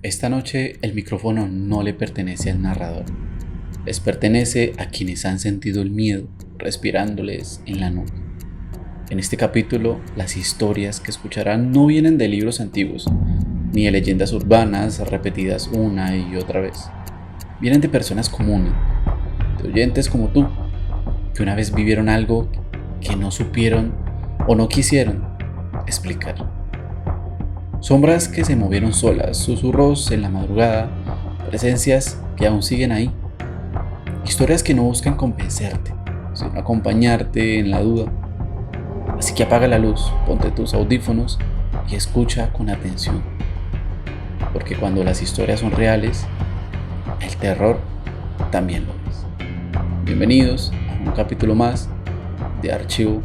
Esta noche el micrófono no le pertenece al narrador, les pertenece a quienes han sentido el miedo respirándoles en la nuca. En este capítulo, las historias que escucharán no vienen de libros antiguos, ni de leyendas urbanas repetidas una y otra vez. Vienen de personas comunes, de oyentes como tú, que una vez vivieron algo que no supieron o no quisieron explicar. Sombras que se movieron solas, susurros en la madrugada, presencias que aún siguen ahí. Historias que no buscan convencerte, sino acompañarte en la duda. Así que apaga la luz, ponte tus audífonos y escucha con atención. Porque cuando las historias son reales, el terror también lo es. Bienvenidos a un capítulo más de Archivo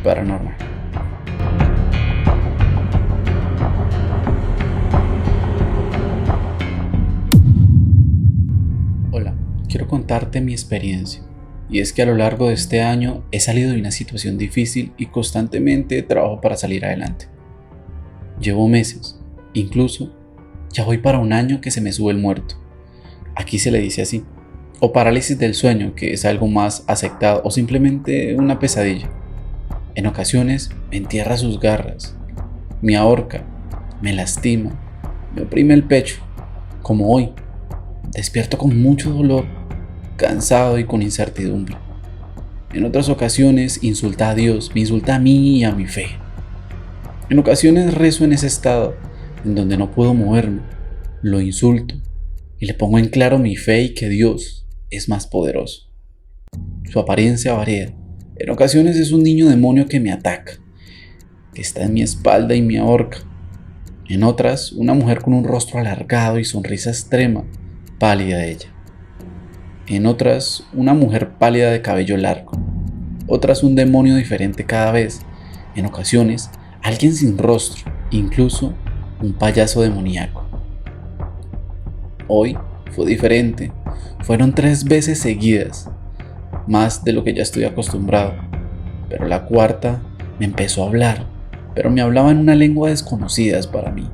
Paranormal. Hola, quiero contarte mi experiencia. Y es que a lo largo de este año he salido de una situación difícil y constantemente trabajo para salir adelante. Llevo meses, incluso ya voy para un año que se me sube el muerto. Aquí se le dice así, o parálisis del sueño, que es algo más aceptado, o simplemente una pesadilla. En ocasiones me entierra sus garras, me ahorca, me lastima, me oprime el pecho, como hoy. Despierto con mucho dolor, cansado y con incertidumbre. En otras ocasiones insulta a Dios, me insulta a mí y a mi fe. En ocasiones rezo en ese estado, en donde no puedo moverme, lo insulto y le pongo en claro mi fe y que Dios es más poderoso. Su apariencia varía. En ocasiones es un niño demonio que me ataca, que está en mi espalda y me ahorca. En otras, una mujer con un rostro alargado y sonrisa extrema, pálida ella. En otras, una mujer pálida de cabello largo. Otras, un demonio diferente cada vez. En ocasiones, alguien sin rostro, incluso un payaso demoníaco. Hoy fue diferente. Fueron 3 veces seguidas, más de lo que ya estoy acostumbrado. Pero la cuarta me empezó a hablar, pero me hablaba en una lengua desconocida para mí.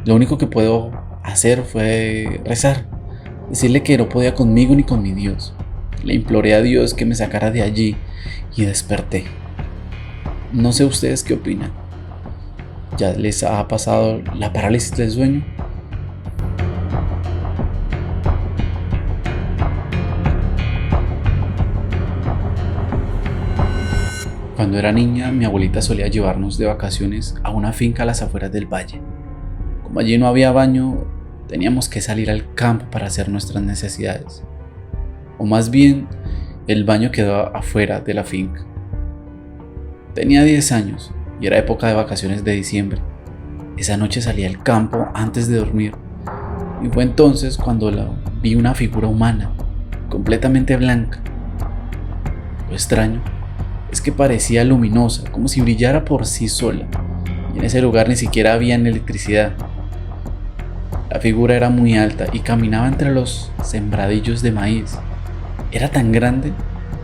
Lo único que puedo hacer fue rezar, decirle que no podía conmigo ni con mi Dios. Le imploré a Dios que me sacara de allí y desperté. No sé ustedes qué opinan. ¿Ya les ha pasado la parálisis del sueño? Cuando era niña, mi abuelita solía llevarnos de vacaciones a una finca a las afueras del valle. Como allí no había baño, teníamos que salir al campo para hacer nuestras necesidades. O más bien, el baño quedaba afuera de la finca. Tenía 10 años y era época de vacaciones de diciembre. Esa noche salí al campo antes de dormir y fue entonces cuando vi una figura humana, completamente blanca. Lo extraño es que parecía luminosa, como si brillara por sí sola, y en ese lugar ni siquiera había electricidad. La figura era muy alta y caminaba entre los sembradillos de maíz. Era tan grande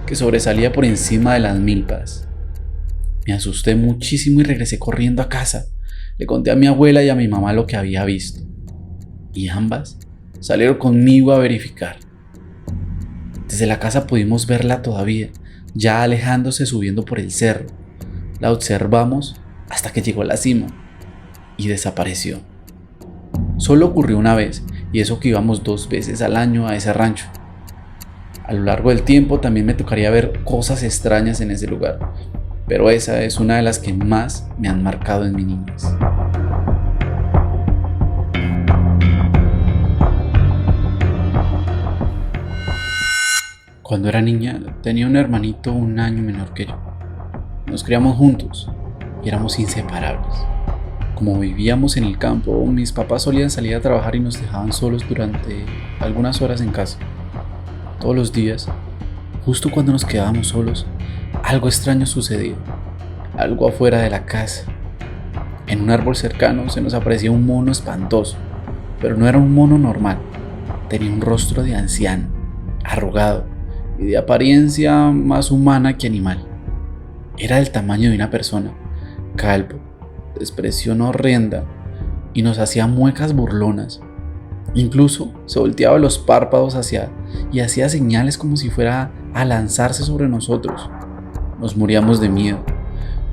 que sobresalía por encima de las milpas. Me asusté muchísimo y regresé corriendo a casa. Le conté a mi abuela y a mi mamá lo que había visto, y ambas salieron conmigo a verificar. Desde la casa pudimos verla todavía, ya alejándose subiendo por el cerro. La observamos hasta que llegó a la cima y desapareció. Solo ocurrió una vez, y eso que íbamos 2 veces al año a ese rancho. A lo largo del tiempo también me tocaría ver cosas extrañas en ese lugar, pero esa es una de las que más me han marcado en mi niñez. Cuando era niña, tenía un hermanito 1 año menor que yo. Nos criamos juntos y éramos inseparables. Como vivíamos en el campo, mis papás solían salir a trabajar y nos dejaban solos durante algunas horas en casa. Todos los días, justo cuando nos quedábamos solos, algo extraño sucedía. Algo afuera de la casa. En un árbol cercano se nos aparecía un mono espantoso, pero no era un mono normal. Tenía un rostro de anciano, arrugado y de apariencia más humana que animal. Era del tamaño de una persona, calvo, de expresión horrenda, y nos hacía muecas burlonas. Incluso se volteaba los párpados y hacía señales como si fuera a lanzarse sobre nosotros. Nos moríamos de miedo.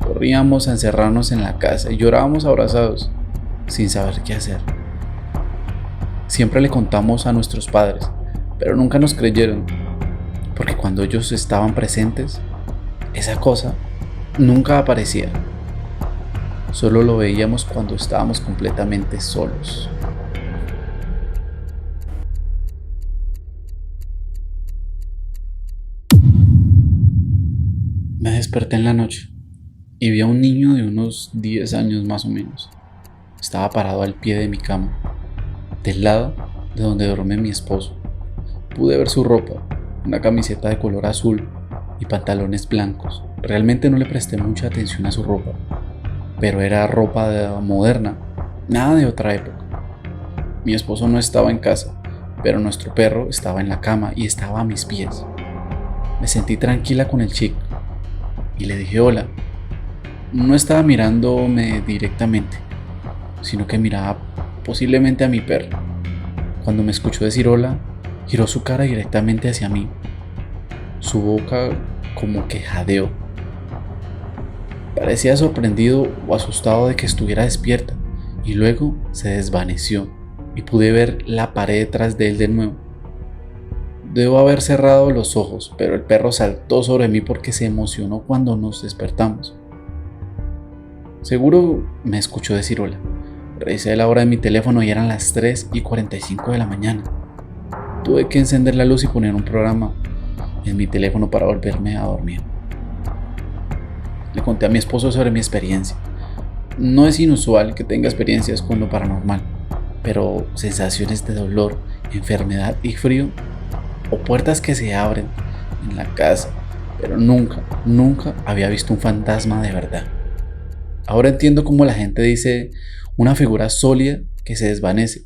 Corríamos a encerrarnos en la casa y llorábamos abrazados, sin saber qué hacer. Siempre le contamos a nuestros padres, pero nunca nos creyeron, porque cuando ellos estaban presentes, esa cosa nunca aparecía. Solo lo veíamos cuando estábamos completamente solos. Me desperté en la noche y vi a un niño de unos 10 años más o menos. Estaba parado al pie de mi cama, del lado de donde duerme mi esposo. Pude ver su ropa, una camiseta de color azul y pantalones blancos. Realmente no le presté mucha atención a su ropa, pero era ropa moderna, nada de otra época. Mi esposo no estaba en casa, pero nuestro perro estaba en la cama y estaba a mis pies. Me sentí tranquila con el chico y le dije hola. No estaba mirándome directamente, sino que miraba posiblemente a mi perro. Cuando me escuchó decir hola, giró su cara directamente hacia mí. Su boca como que jadeó. Parecía sorprendido o asustado de que estuviera despierta, y luego se desvaneció y pude ver la pared detrás de él de nuevo. Debo haber cerrado los ojos, pero el perro saltó sobre mí porque se emocionó cuando nos despertamos. Seguro me escuchó decir hola. Revisé la hora de mi teléfono y eran las 3:45 de la mañana. Tuve que encender la luz y poner un programa en mi teléfono para volverme a dormir. Le conté a mi esposo sobre mi experiencia. No es inusual que tenga experiencias con lo paranormal, pero sensaciones de dolor, enfermedad y frío, o puertas que se abren en la casa, pero nunca había visto un fantasma de verdad. Ahora entiendo cómo la gente dice una figura sólida que se desvanece.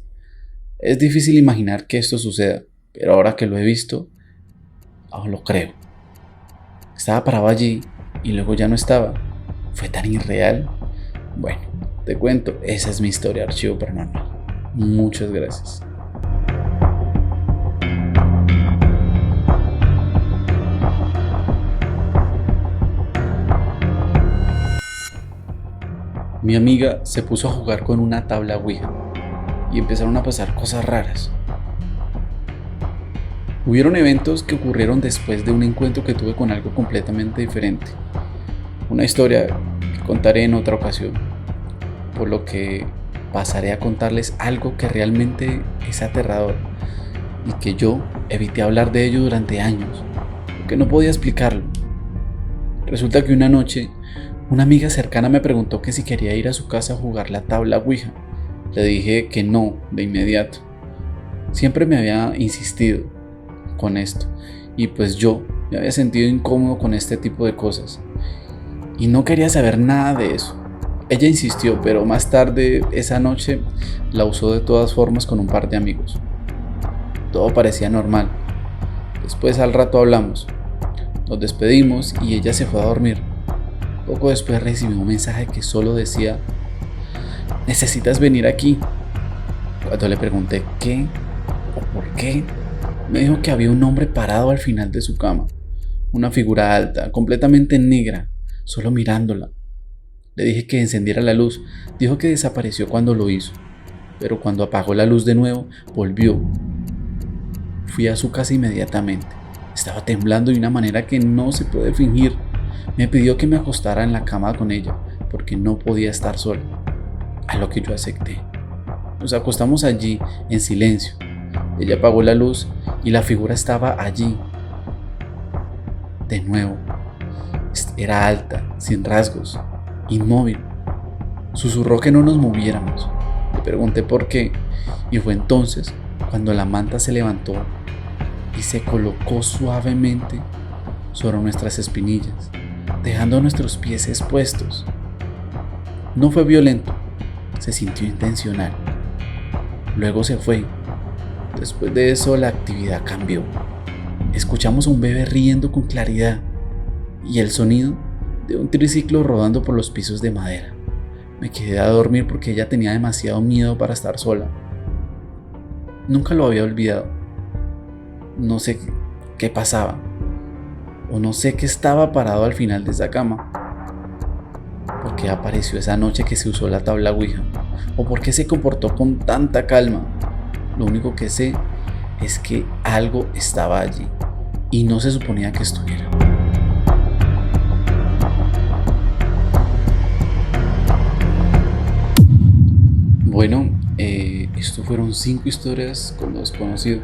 Es difícil imaginar que esto suceda, pero ahora que lo he visto, lo creo. Estaba parado allí y luego ya no estaba. ¿Fue tan irreal? Bueno, te cuento, esa es mi historia, Archivo Paranormal. Muchas gracias. Mi amiga se puso a jugar con una tabla Ouija y empezaron a pasar cosas raras. Hubieron eventos que ocurrieron después de un encuentro que tuve con algo completamente diferente. Una historia que contaré en otra ocasión, por lo que pasaré a contarles algo que realmente es aterrador y que yo evité hablar de ello durante años, porque no podía explicarlo. Resulta que una noche, una amiga cercana me preguntó que si quería ir a su casa a jugar la tabla Ouija. Le dije que no, de inmediato. Siempre me había insistido con esto, y pues yo me había sentido incómodo con este tipo de cosas, y no quería saber nada de eso. Ella insistió, pero más tarde esa noche la usó de todas formas con un par de amigos. Todo parecía normal. Después al rato hablamos, nos despedimos y ella se fue a dormir. Poco después recibí un mensaje que solo decía: necesitas venir aquí. Cuando le pregunté qué o por qué, me dijo que había un hombre parado al final de su cama, una figura alta, completamente negra, solo mirándola. Le dije que encendiera la luz. Dijo que desapareció cuando lo hizo, pero cuando apagó la luz de nuevo, volvió. Fui a su casa inmediatamente. Estaba temblando de una manera que no se puede fingir. Me pidió que me acostara en la cama con ella, porque no podía estar sola, a lo que yo acepté. Nos acostamos allí en silencio. Ella apagó la luz y la figura estaba allí. De nuevo, era alta, sin rasgos, inmóvil. Susurró que no nos moviéramos. Le pregunté por qué, y fue entonces cuando la manta se levantó y se colocó suavemente sobre nuestras espinillas, dejando nuestros pies expuestos. No fue violento, se sintió intencional. Luego se fue. Después de eso la actividad cambió. Escuchamos a un bebé riendo con claridad y el sonido de un triciclo rodando por los pisos de madera. Me quedé a dormir porque ella tenía demasiado miedo para estar sola. Nunca lo había olvidado. No sé qué pasaba, o no sé qué estaba parado al final de esa cama. ¿Por qué apareció esa noche que se usó la tabla Ouija? ¿O por qué se comportó con tanta calma? Lo único que sé es que algo estaba allí y no se suponía que estuviera. Bueno, esto fueron 5 historias con lo desconocido.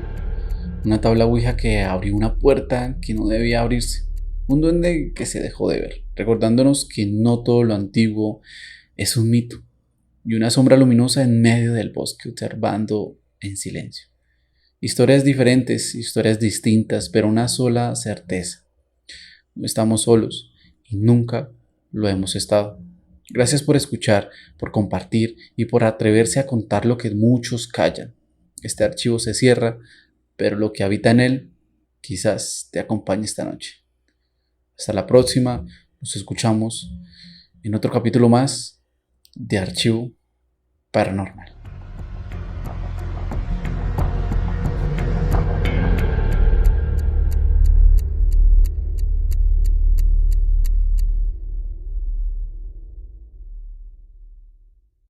Una tabla Ouija que abrió una puerta que no debía abrirse. Un duende que se dejó de ver, recordándonos que no todo lo antiguo es un mito. Y una sombra luminosa en medio del bosque observando en silencio. Historias diferentes, historias distintas, pero una sola certeza. No estamos solos y nunca lo hemos estado. Gracias por escuchar, por compartir y por atreverse a contar lo que muchos callan. Este archivo se cierra, pero lo que habita en él quizás te acompañe esta noche. Hasta la próxima, nos escuchamos en otro capítulo más de Archivo Paranormal.